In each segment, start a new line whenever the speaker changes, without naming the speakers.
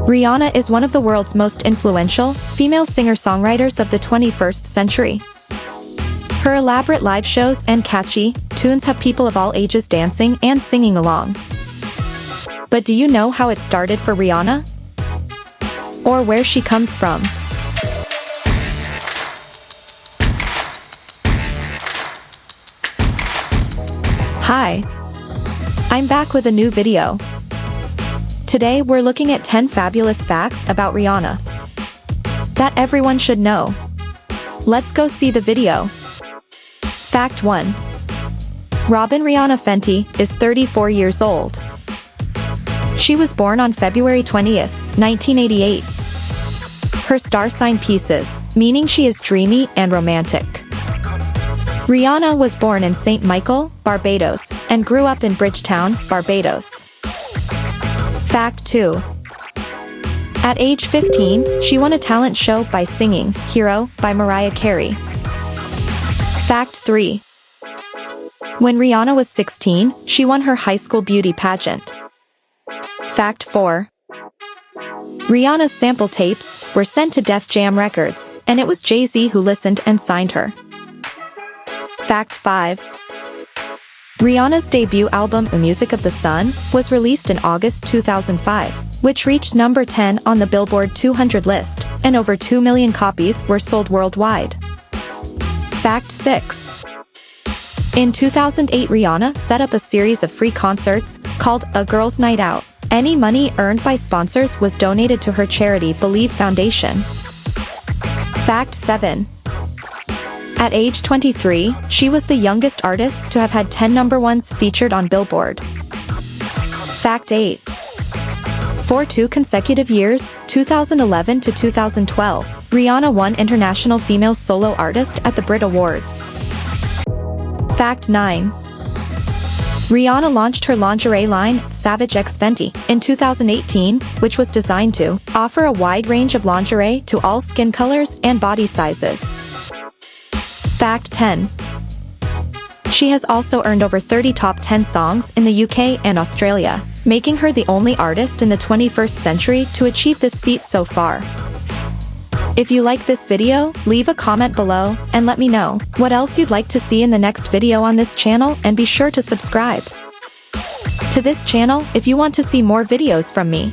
Rihanna is one of the world's most influential female singer-songwriters of the 21st century. Her elaborate live shows and catchy tunes have people of all ages dancing and singing along. But do you know how it started for Rihanna? Or where she comes from? Hi! I'm back with a new video. Today we're looking at 10 fabulous facts about Rihanna that everyone should know. Let's go see the video. Fact 1. Robin Rihanna Fenty is 34 years old. She was born on February 20th, 1988. Her star sign Pisces, meaning she is dreamy and romantic. Rihanna was born in St. Michael, Barbados, and grew up in Bridgetown, Barbados. Fact 2. At age 15, she won a talent show by singing Hero by Mariah Carey. Fact 3. When Rihanna was 16, she won her high school beauty pageant. Fact 4. Rihanna's sample tapes were sent to Def Jam Records, and it was Jay-Z who listened and signed her. Fact 5. Rihanna's debut album Music of the Sun was released in August 2005, which reached number 10 on the Billboard 200 list, and over 2 million copies were sold worldwide. Fact 6. In 2008, Rihanna set up a series of free concerts called A Girls' Night Out. Any money earned by sponsors was donated to her charity Believe Foundation. Fact 7. At age 23, she was the youngest artist to have had 10 number ones featured on Billboard. Fact 8. For 2 consecutive years, 2011 to 2012, Rihanna won International Female Solo Artist at the Brit Awards. Fact 9. Rihanna launched her lingerie line, Savage X Fenty, in 2018, which was designed to offer a wide range of lingerie to all skin colors and body sizes. Fact 10. She has also earned over 30 top 10 songs in the UK and Australia, making her the only artist in the 21st century to achieve this feat so far. If you like this video, leave a comment below and let me know what else you'd like to see in the next video on this channel, and be sure to subscribe to this channel if you want to see more videos from me.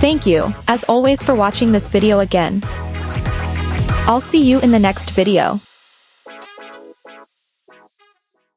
Thank you, as always, for watching this video again. I'll see you in the next video.